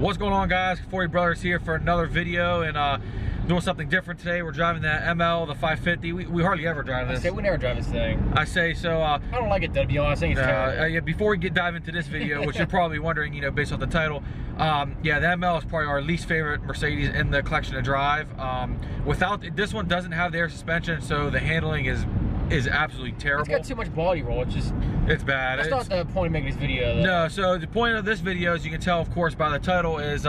What's going on, guys? 40 Brothers here for another video, and doing something different today. We're driving the ML, the 550. We hardly ever drive this. I say we never drive this thing. I say so. I don't like it, to be honest. I think it's terrible. Yeah, before we dive into this video, which you're probably wondering, you know, based on the title, yeah, the ML is probably our least favorite Mercedes in the collection to drive. Without this one doesn't have the air suspension, so the handling is absolutely terrible. It's got too much body roll. It's bad. That's not the point of making this video, though. No, so the point of this video, as you can tell, of course, by the title, is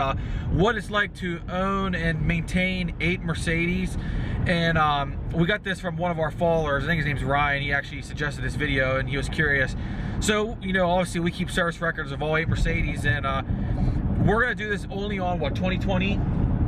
what it's like to own and maintain 8 Mercedes. And we got this from one of our followers. I think his name's Ryan. He actually suggested this video, and he was curious. So, you know, obviously we keep service records of all 8 Mercedes, and we're gonna do this only on what, 2020?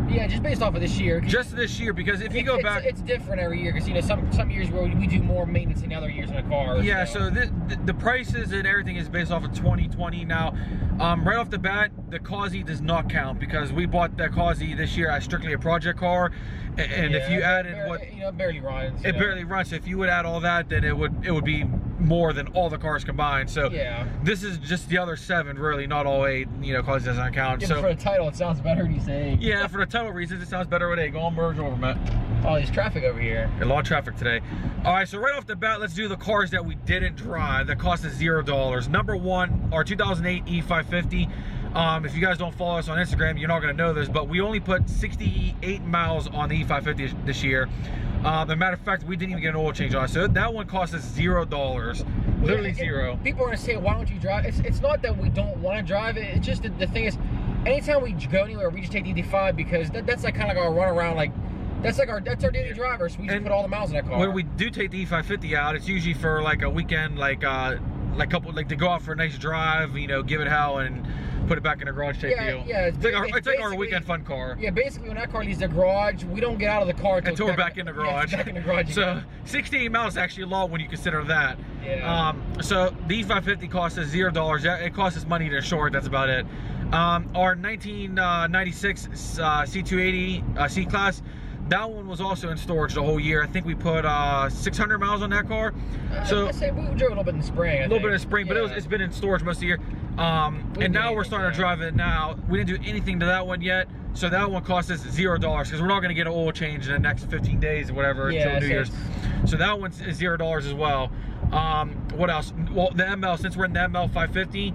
Yeah, just based off of this year. Just this year, because if you go back, it's different every year. Because you know, some years where we do more maintenance than other years in a car. Yeah, so the prices and everything is based off of 2020. Now, right off the bat, the Causey does not count because we bought the Causey this year as strictly a project car, and yeah, if you added what, you know, it barely runs. It barely runs. So if you would add all that, then it would be more than all the cars combined. So yeah, this is just the other 7, really, not all 8. You know, Causey doesn't count. Yeah, so for the title, it sounds better when you say. Yeah, for the title reasons, it sounds better with 8. Go on, merge over, Matt. Oh, there's traffic over here. A lot of traffic today. All right, so right off the bat, let's do the cars that we didn't drive that cost us $0. Number 1, our 2008 E550. If you guys don't follow us on Instagram, you're not going to know this, but we only put 68 miles on the E550 this year. As a matter of fact, we didn't even get an oil change on it, so that one cost us $0. Literally zero. People are going to say, why don't you drive? It's not that we don't want to drive it. It's just that the thing is, anytime we go anywhere, we just take the ED5 because that's like kind of like our run around, like that's our daily driver. So we just put all the miles in that car. When we do take the E550 out, it's usually for like a weekend, like to go out for a nice drive, you know, give it hell and put it back in the garage type deal. Yeah, it's like our weekend fun car. Yeah, basically when that car leaves the garage, we don't get out of the car until we're back in the garage. Yeah, back in the garage so 68 miles is actually a lot when you consider that. Yeah. So the E550 cost us $0. It costs us money to insure it. That's about it. Our 1996 C280 C-Class, that one was also in storage the whole year. I think we put 600 miles on that car. So I'd say we drove a little bit in the spring. A little bit in the spring, but it's been in storage most of the year. And now we're starting to drive it now. We didn't do anything to that one yet, so that one cost us $0 because we're not going to get an oil change in the next 15 days or whatever until New Year's. So that one's $0 as well. What else? Well, the ML, since we're in the ML 550,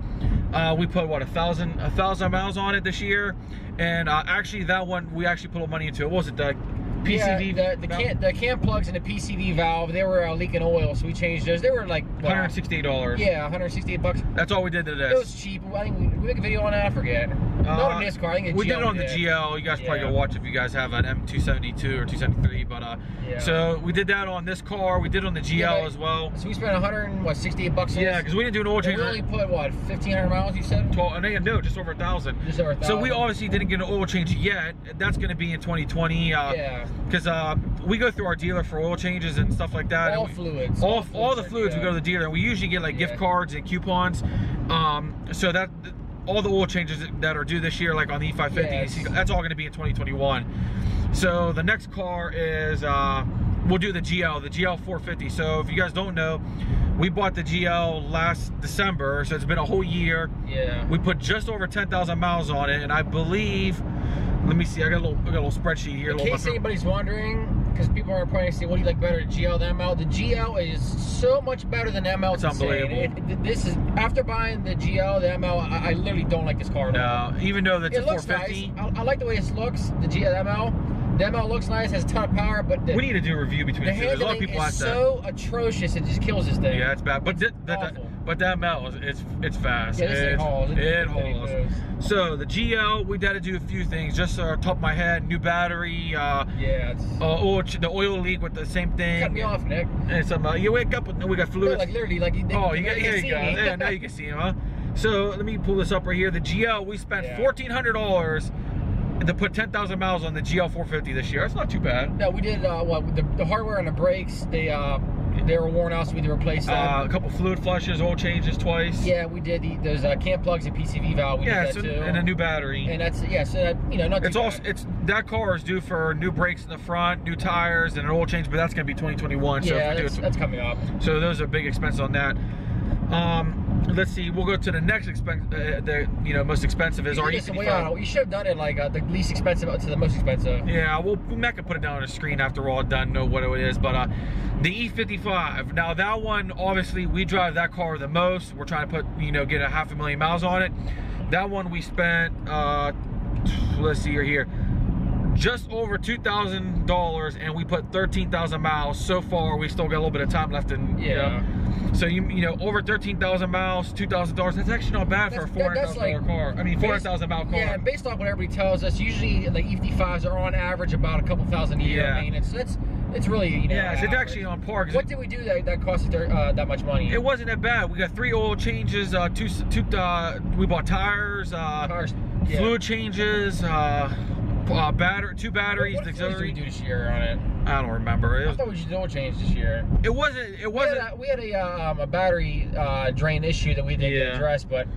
we put what, 1,000 miles on it this year, and actually that one we actually put a little money into it. What was it, the PCV? Yeah, the cam plugs and the PCV valve, they were leaking oil, so we changed those. They were like $168. Yeah, $168. That's all we did to this. It was cheap. I think we make a video on that. I forget. Not on this car. I think we did it on the GL. You guys probably go watch if you guys have an M272 or 273. But so we did that on this car. We did it on the GL as well. So we spent $168 on Yeah, because we didn't do an oil change. We only put what, 1,500 miles? You said? 12. No, just over 1,000. Just over 1,000. So we obviously didn't get an oil change yet. That's going to be in 2020. Yeah. Because we go through our dealer for oil changes and stuff like that. All fluids. All the fluids we go to the dealer, and we usually get like gift cards and coupons. So that all the oil changes that are due this year, like on the E550, that's all going to be in 2021. So the next car is we'll do the GL 450. So if you guys don't know, we bought the GL last December, so it's been a whole year. Yeah. We put just over 10,000 miles on it, and I believe, let me see, I got a little spreadsheet here. In case anybody's wondering, because people are probably saying, what do you like better, the GL or the ML? The GL is so much better than the ML. It's unbelievable. This is, after buying the GL, the ML, I literally don't like this car at all. No, even though it's a 450. Nice. I like the way this looks, the GL, the ML. The ML looks nice, has a ton of power, but we need to do a review between the two. There's a lot of people ask that. The handling is so atrocious, it just kills this thing. Yeah, it's bad. But the ML, it's fast. Yeah, this thing hauls. It hauls. So the GL, we got to do a few things. Just top of my head, new battery. The oil leak with the same thing. Cut me off, Nick. And some. You wake up and we got fluid. No, like literally, like. Oh, here you go. Yeah, now you can see him, huh? So let me pull this up right here. The GL, we spent $1,400 to put 10,000 miles on the GL 450 this year. That's not too bad. No, we did the hardware and the brakes. They were worn out, so we had to replace them. A couple fluid flushes, oil changes twice. Yeah, we did those cam plugs and PCV valve. We did that too. And a new battery. And that's so that, you know, not too bad. That car is due for new brakes in the front, new tires, and an oil change, but that's going to be 2021. Yeah, that's coming up. So those are big expenses on that. let's see, we'll go to the next most expensive is our E55. You should have done it like the least expensive to the most expensive. Yeah, we can put it down on the screen after we're all done, know what it is. But the E55, now that one, obviously we drive that car the most. We're trying to put, get 500,000 miles on it. That one we spent, let's see here, just over $2,000, and we put 13,000 miles so far. We still got a little bit of time left, and so over 13,000 miles, $2,000. That's actually not bad for a $400,000 car. I mean, 400,000 mile car. Yeah, based on what everybody tells us, usually the E55s are on average about a couple thousand a year. Yeah. I mean, it's really yeah, it's actually on par. What did we do that cost that much money? It wasn't that bad. We got 3 oil changes, we bought tires, fluid changes, 2 batteries, what auxiliary. Did we do this year on it? I don't remember. I thought we should oil change this year. It wasn't. We had a battery drain issue that we didn't address, but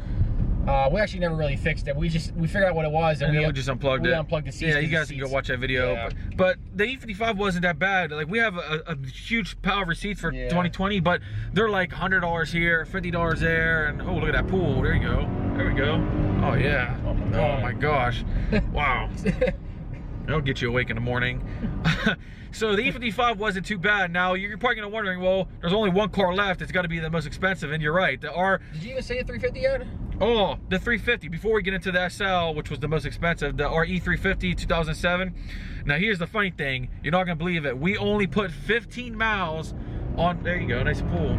we actually never really fixed it. We figured out what it was, and we just unplugged it. We unplugged the seats. Yeah, you guys can go watch that video. Yeah. But the E55 wasn't that bad. Like, we have a huge pile of receipts for 2020, but they're like $100 here, $50 there, and oh, look at that pool. There you go. There we go. Oh yeah. Oh my gosh. Wow. It'll get you awake in the morning. So the E55 wasn't too bad. Now you're probably gonna wondering, well, there's only one car left. It's got to be the most expensive, and you're right. Did you even say the 350 yet? Oh, the 350. Before we get into the SL, which was the most expensive, the RE350 2007. Now here's the funny thing. You're not gonna believe it. We only put 15 miles on. There you go. Nice pool.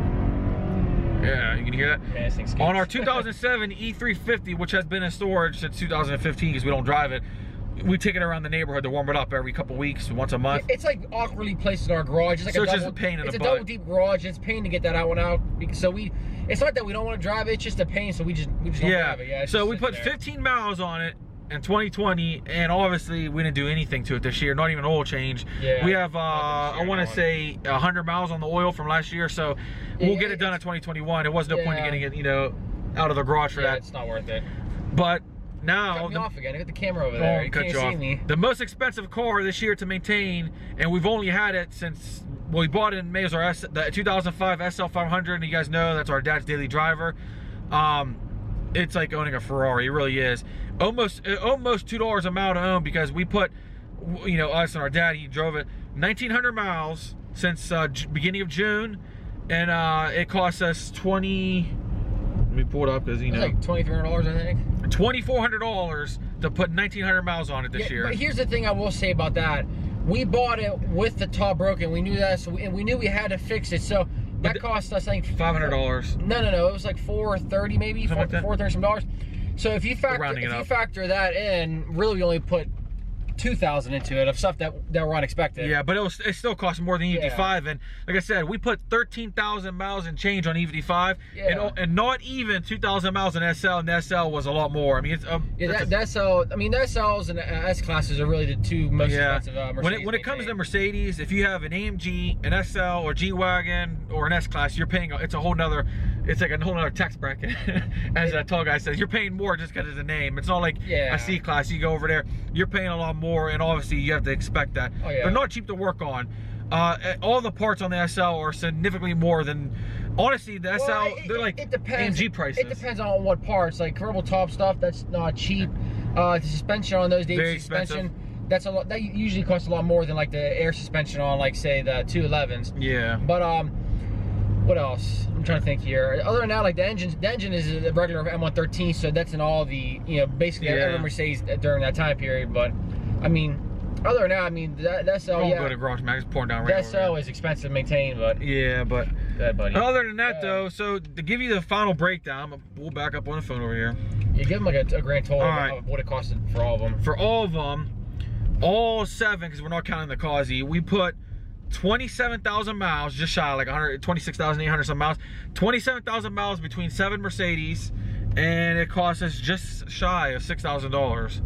Yeah, you can hear that? Yeah, this thing's on our 2007 E350, which has been in storage since 2015 because we don't drive it. We take it around the neighborhood to warm it up every couple weeks, once a month. It's like awkwardly placed in our garage. It's like just a pain in the butt. It's a double deep garage. It's a pain to get that one out. So it's not that we don't want to drive it. It's just a pain. So we just don't drive it. Yeah. So we put 15 miles on it in 2020, and obviously we didn't do anything to it this year. Not even oil change. Yeah. We have I want to say 100 miles on the oil from last year. So we'll get it done in 2021. It was no point in getting it, out of the garage for that. It's not worth it. But now, cut me off again. I got the camera over there. You can't see me. The most expensive car this year to maintain, and we've only had it since, well, we bought it in May, was the 2005 SL500, and you guys know that's our dad's daily driver. It's like owning a Ferrari. It really is. Almost $2 a mile to own, because we put, us and our dad, he drove it 1,900 miles since beginning of June, and it cost us let me pull it up, because it's like $2,300, I think. $2,400 to put 1,900 miles on it this year. But here's the thing I will say about that. We bought it with the top broken. We knew that, and we knew we had to fix it. So that cost us, I think, $500. No. It was like $430 maybe, $430 some dollars. So if you factor that in, really we only put $2,000 into it of stuff that were unexpected. Yeah, but it still costs more than E55, and like I said, we put 13,000 miles and change on E55, and not even 2,000 miles in SL, and the SL was a lot more. I mean, it's the SLs and S-classes are really the two most expensive Mercedes. When it comes to Mercedes, if you have an AMG, an SL, or G-Wagon, or an S-Class, you're paying, it's like a whole nother tax bracket. As that tall guy says, you're paying more just because it's a name. It's not like a C-Class. You go over there, you're paying a lot more, and obviously you have to expect that. They're not cheap to work on. All the parts on the SL are significantly more than, honestly, the SL, they're like AMG prices. It depends on what parts. Like convertible top stuff, that's not cheap. The suspension on those days, suspension, that's a lot. That usually costs a lot more than like the air suspension on, like, say, the 211s. Yeah. But what else? I'm trying to think here. Other than that, like the engine is a regular M113, so that's in all the, basically every Mercedes during that time period. But I mean, other than that, I mean, that SL, go to Garage Mag, it's pouring down right that SL is expensive to maintain, but but go ahead, buddy. Other than that, though, so to give you the final breakdown, we'll back up on the phone over here. Yeah, give them like a grand total of what it costed for all of them. For all of them, all 7, because we're not counting the Causey, we put 27,000 miles, just shy, like 126,800 some miles. 27,000 miles between 7 Mercedes, and it cost us just shy of $6,000.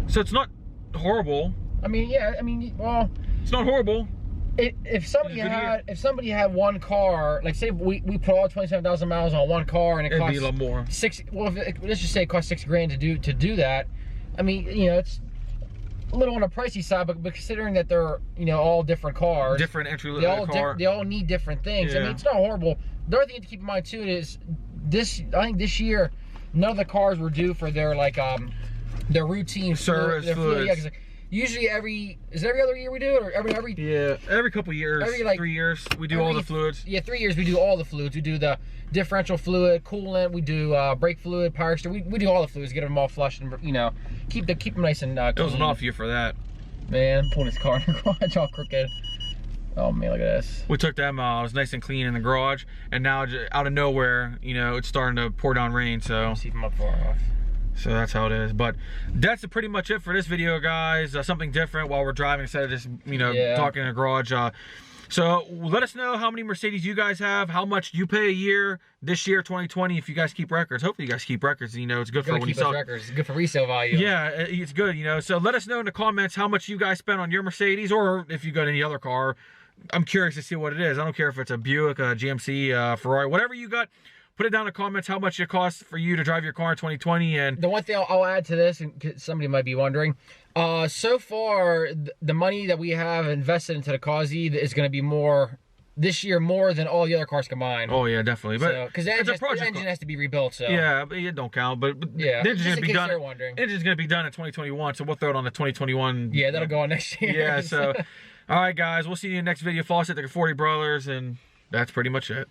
So it's not horrible. I mean, well, it's not horrible. If somebody had one car, like say we put all 27,000 miles on one car, and it costs be a lot more. Let's just say it costs $6,000 to do that. I mean, it's a little on the pricey side, but considering that they're all different cars, different entry level car, they all need different things. I mean, it's not horrible. The other thing to keep in mind too is I think this year, none of the cars were due for their like their routine service fluids. Yeah, 'cause usually every other year we do it, or every yeah, every couple years, every like 3 years we do all the fluids. Yeah, 3 years we do all the fluids. We do the differential fluid, coolant. We do brake fluid, power steering. We do all the fluids, get them all flushed, and you know, keep them nice and clean. It was an off year for that. Man, pulling his car in the garage all crooked. Oh man, look at this. We took them out. It was nice and clean in the garage, and now out of nowhere, you know, it's starting to pour down rain. So keep them up far off. So that's how it is. But that's pretty much it for this video, guys. Something different while we're driving instead of just, you know, talking in the garage. So let us know how many Mercedes you guys have, how much you pay a year this year, 2020, if you guys keep records. Hopefully you guys keep records. You know, it's good for when you sell records. It's good for resale value. Yeah, it's good, you know. So let us know in the comments how much you guys spent on your Mercedes, or if you got any other car. I'm curious to see what it is. I don't care if it's a Buick, a GMC, Ferrari, whatever you got. Put it down in the comments how much it costs for you to drive your car in 2020. And the one thing I'll add to this, and somebody might be wondering, so far the money that we have invested into the Causey is going to be more this year, more than all the other cars combined. Oh yeah, definitely. But because the engine has to be rebuilt. So yeah, but it don't count. But yeah, the engine's gonna be done. Engine's gonna be done in 2021, so we'll throw it on the 2021. Yeah, that'll go on next year. Yeah. So, all right, guys, we'll see you in the next video. Follow us at the 40 Brothers, and that's pretty much it.